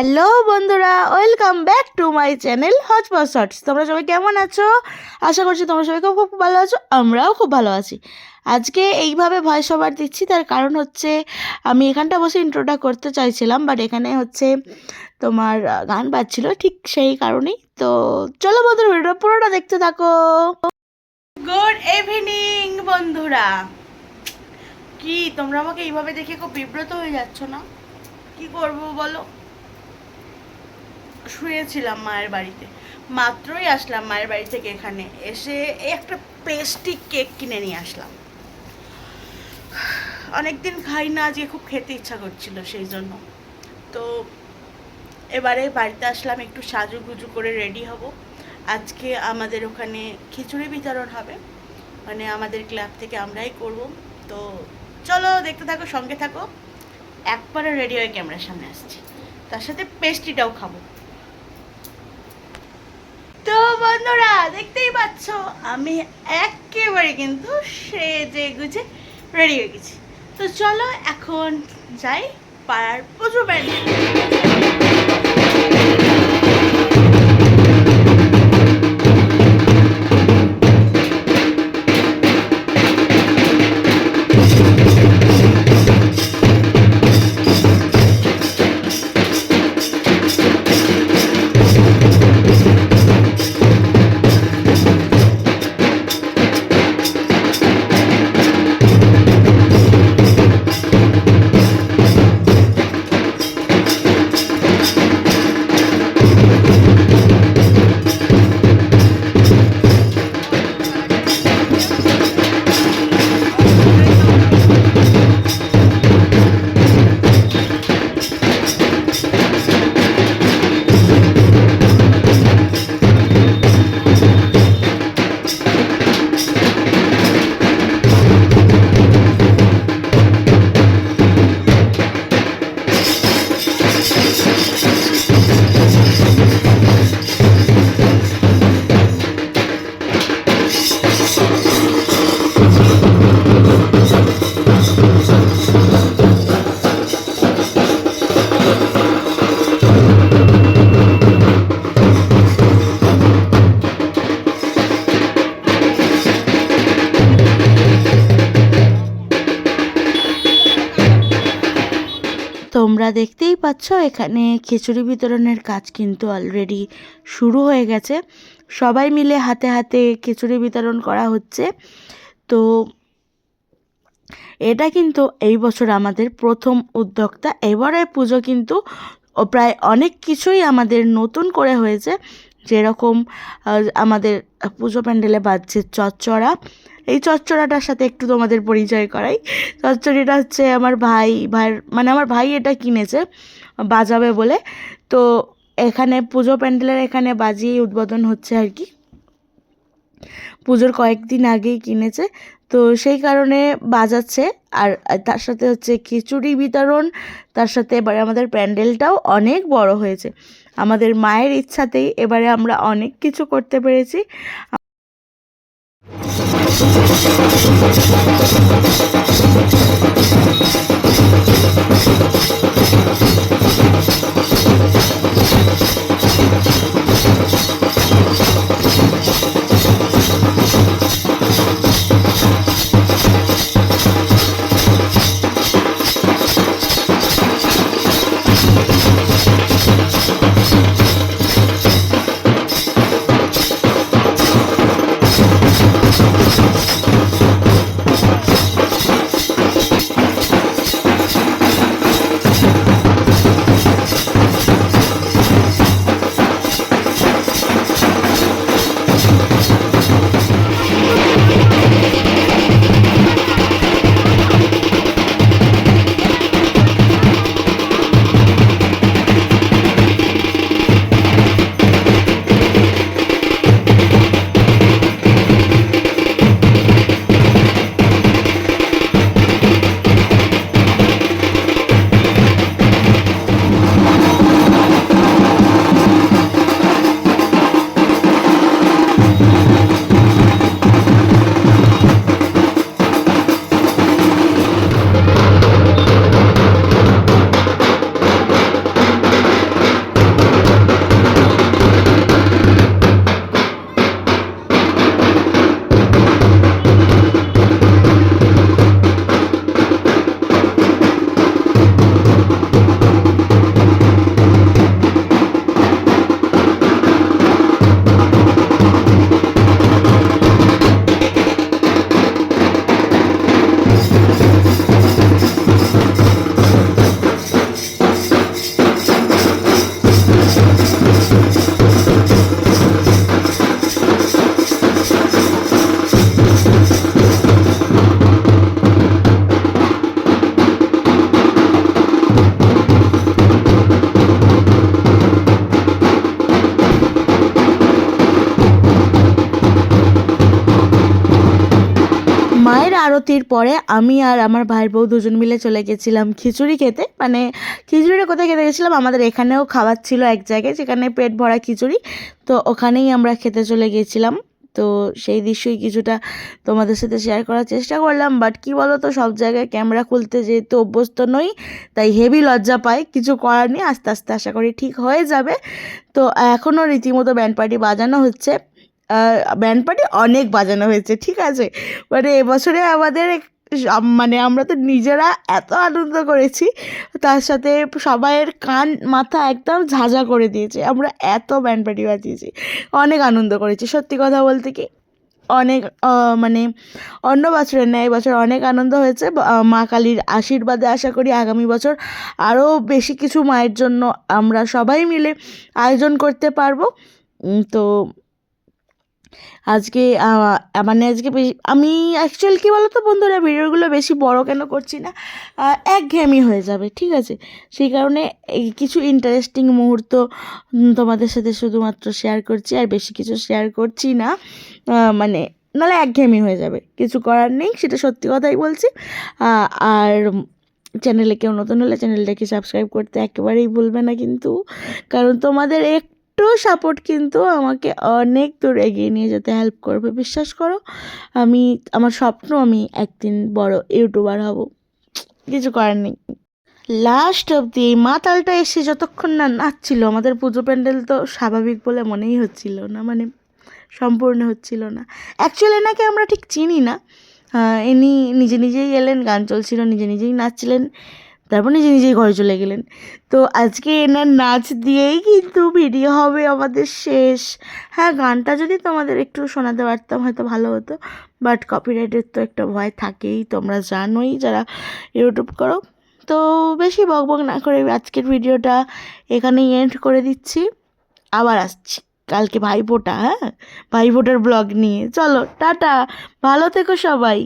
Hello বন্ধুরা, welcome back to my channel Hodgepodge Shorts. তোমরা সবাই কেমন আছো? আশা করছি তোমরা সবাই খুব খুব ভালো আছো, আমরাও খুব ভালো আছি। আজকে এইভাবে ভয়েস ওভার দিচ্ছি, তার কারণ হচ্ছে আমি এখানটা বসে ইন্ট্রোটা করতে চাইছিলাম, বাট এখানে হচ্ছে তোমার গান বাজছিল, ঠিক সেই কারণেই। তো চলো বন্ধুরা, ভিডিওটা পুরোটা দেখতে থাকো। গুড ইভিনিং বন্ধুরা। কি তোমরা আমাকে এইভাবে দেখে খুব বিব্রত হয়ে যাচ্ছ না? কি করবো বলো? শুয়েছিলাম মায়ের বাড়িতে, মাত্রই আসলাম মায়ের বাড়ি থেকে। এখানে এসে একটা পেস্ট্রি কেক কিনে নিয়ে আসলাম। অনেকদিন খাই না, আজকে খুব খেতে ইচ্ছা করছিল, সেই জন্য। তো এবারে বাড়িতে আসলাম, একটু সাজুগুজু করে রেডি হব। আজকে আমাদের ওখানে খিচুড়ি বিতরণ হবে, মানে আমাদের ক্লাব থেকে আমরাই করব। তো চলো দেখতে থাকো, সঙ্গে থাকো। একবারে রেডি হয়ে ক্যামেরার সামনে আসছি, তার সাথে পেস্ট্রিটাও খাবো। তো বন্ধুরা দেখতেই পাচ্ছ, আমি একেবারে কিন্তু সেজে গুজে রেডি হয়ে গেছি। তো চলো এখন যাই পাড়ার পুজো প্যান্ডেল। তোমরা দেখতেই পাচ্ছ, এখানে খিচুড়ি বিতরণের কাজ কিন্তু অলরেডি শুরু হয়ে গেছে। সবাই মিলে হাতে হাতে খিচুড়ি বিতরণ করা হচ্ছে। তো এটা কিন্তু এই বছর আমাদের প্রথম উদ্যোক্তা। এবারের পুজো কিন্তু প্রায় অনেক কিছুই আমাদের নতুন করে হয়েছে। যেরকম আমাদের পুজো প্যান্ডেলে বাজছে চচ্চড়া। এই চচ্চড়াটার সাথে একটু তোমাদের পরিচয় করাই। চচ্চড়িটা হচ্ছে আমার ভাইয়ের, মানে আমার ভাই এটা কিনেছে বাজাবে বলে। তো এখানে পুজো প্যান্ডেলের এখানে বাজিয়ে উদ্বোধন হচ্ছে আর কি। পুজোর কয়েকদিন আগেই কিনেছে, তো সেই কারণে বাজাচ্ছে। আর তার সাথে হচ্ছে খিচুড়ি বিতরণ, তার সাথে এবারে আমাদের প্যান্ডেলটাও অনেক বড় হয়েছে। আমাদের মায়ের ইচ্ছাতেই এবারে আমরা অনেক কিছু করতে পেরেছি। আরতির পরে আমি আর আমার ভাইয়ের বউ দুজন মিলে চলে গেছিলাম খিচুড়ি খেতে। মানে খিচুড়িটা কোথায় খেতে গেছিলাম, আমাদের এখানেও খাবার ছিল এক জায়গায়, যেখানে পেট ভরা খিচুড়ি, তো ওখানেই আমরা খেতে চলে গিয়েছিলাম। তো সেই দৃশ্যই কিছুটা তোমাদের সাথে শেয়ার করার চেষ্টা করলাম, বাট কি বলো তো, সব জায়গায় ক্যামেরা খুলতে যেহেতু অভ্যস্ত নই, তাই হেভি লজ্জা পাই। কিছু করার নেই, আস্তে আস্তে আশা করি ঠিক হয়ে যাবে। তো এখনও রীতিমতো ব্যান্ড পার্টি বাজানো হচ্ছে, ব্যান্ড পার্টি অনেক বাজানো হয়েছে, ঠিক আছে। মানে এবছরে আমাদের মানে আমরা তো নিজেরা এত আনন্দ করেছি, তার সাথে সবাইয়ের কান মাথা একদম ঝাঁঝা করে দিয়েছে, আমরা এত ব্যান্ড পার্টি বাজিয়েছি, অনেক আনন্দ করেছি। সত্যি কথা বলতে কি, অনেক মানে অন্য বছরের ন্যায় এবছর অনেক আনন্দ হয়েছে। মা কালীর আশীর্বাদে আশা করি আগামী বছর আরও বেশি কিছু মায়ের জন্য আমরা সবাই মিলে আয়োজন করতে পারবো। তো আজকে মানে আজকে আমি অ্যাকচুয়ালি কী বলো তো বন্ধুরা, ভিডিওগুলো বেশি বড় কেন করছি না, একঘেয়েমি হয়ে যাবে, ঠিক আছে। সেই কারণে এই কিছু ইন্টারেস্টিং মুহূর্ত তোমাদের সাথে শুধুমাত্র শেয়ার করছি, আর বেশি কিছু শেয়ার করছি না, মানে নাহলে একঘেয়েমি হয়ে যাবে, কিছু করার নেই, সেটা সত্যি কথাই বলছি। আর চ্যানেলে কেউ নতুন হলে চ্যানেলটাকে সাবস্ক্রাইব করতে একেবারেই ভুলবে না কিন্তু, কারণ তোমাদের একটু সাপোর্ট কিন্তু আমাকে অনেক দূর এগিয়ে নিয়ে যেতে হেল্প করবে, বিশ্বাস করো। আমার স্বপ্ন আমি একদিন বড় ইউটিউবার হব, কিছু করার নেই। লাস্ট অবধি এই মাতালটা এসে যতক্ষণ না নাচছিল, আমাদের পুজো প্যান্ডেল তো স্বাভাবিক বলে মনেই হচ্ছিল না, মানে সম্পূর্ণ হচ্ছিল না। অ্যাকচুয়ালি এনাকে আমরা ঠিক চিনি না, ইনি নিজে নিজেই এলেন, গান চলছিল, নিজে নিজেই নাচছিলেন, তারপর নিজে নিজেই ঘরে চলে গেলেন। তো আজকে এনার নাচ দিয়েই কিন্তু ভিডিও হবে আমাদের শেষ। হ্যাঁ, গানটা যদি তোমাদের একটু শোনাতে পারতাম হয়তো ভালো হতো, বাট কপিরাইটের তো একটা ভয় থাকেই, তোমরা জানোই যারা ইউটিউব করো। তো বেশি বকবক না করে আজকের ভিডিওটা এখানেই এন্ড করে দিচ্ছি, আবার আসছি কালকে ভাইফোঁটা, হ্যাঁ, ভাইফোঁটার ব্লগ নিয়ে। চলো টাটা, ভালো থেকো সবাই।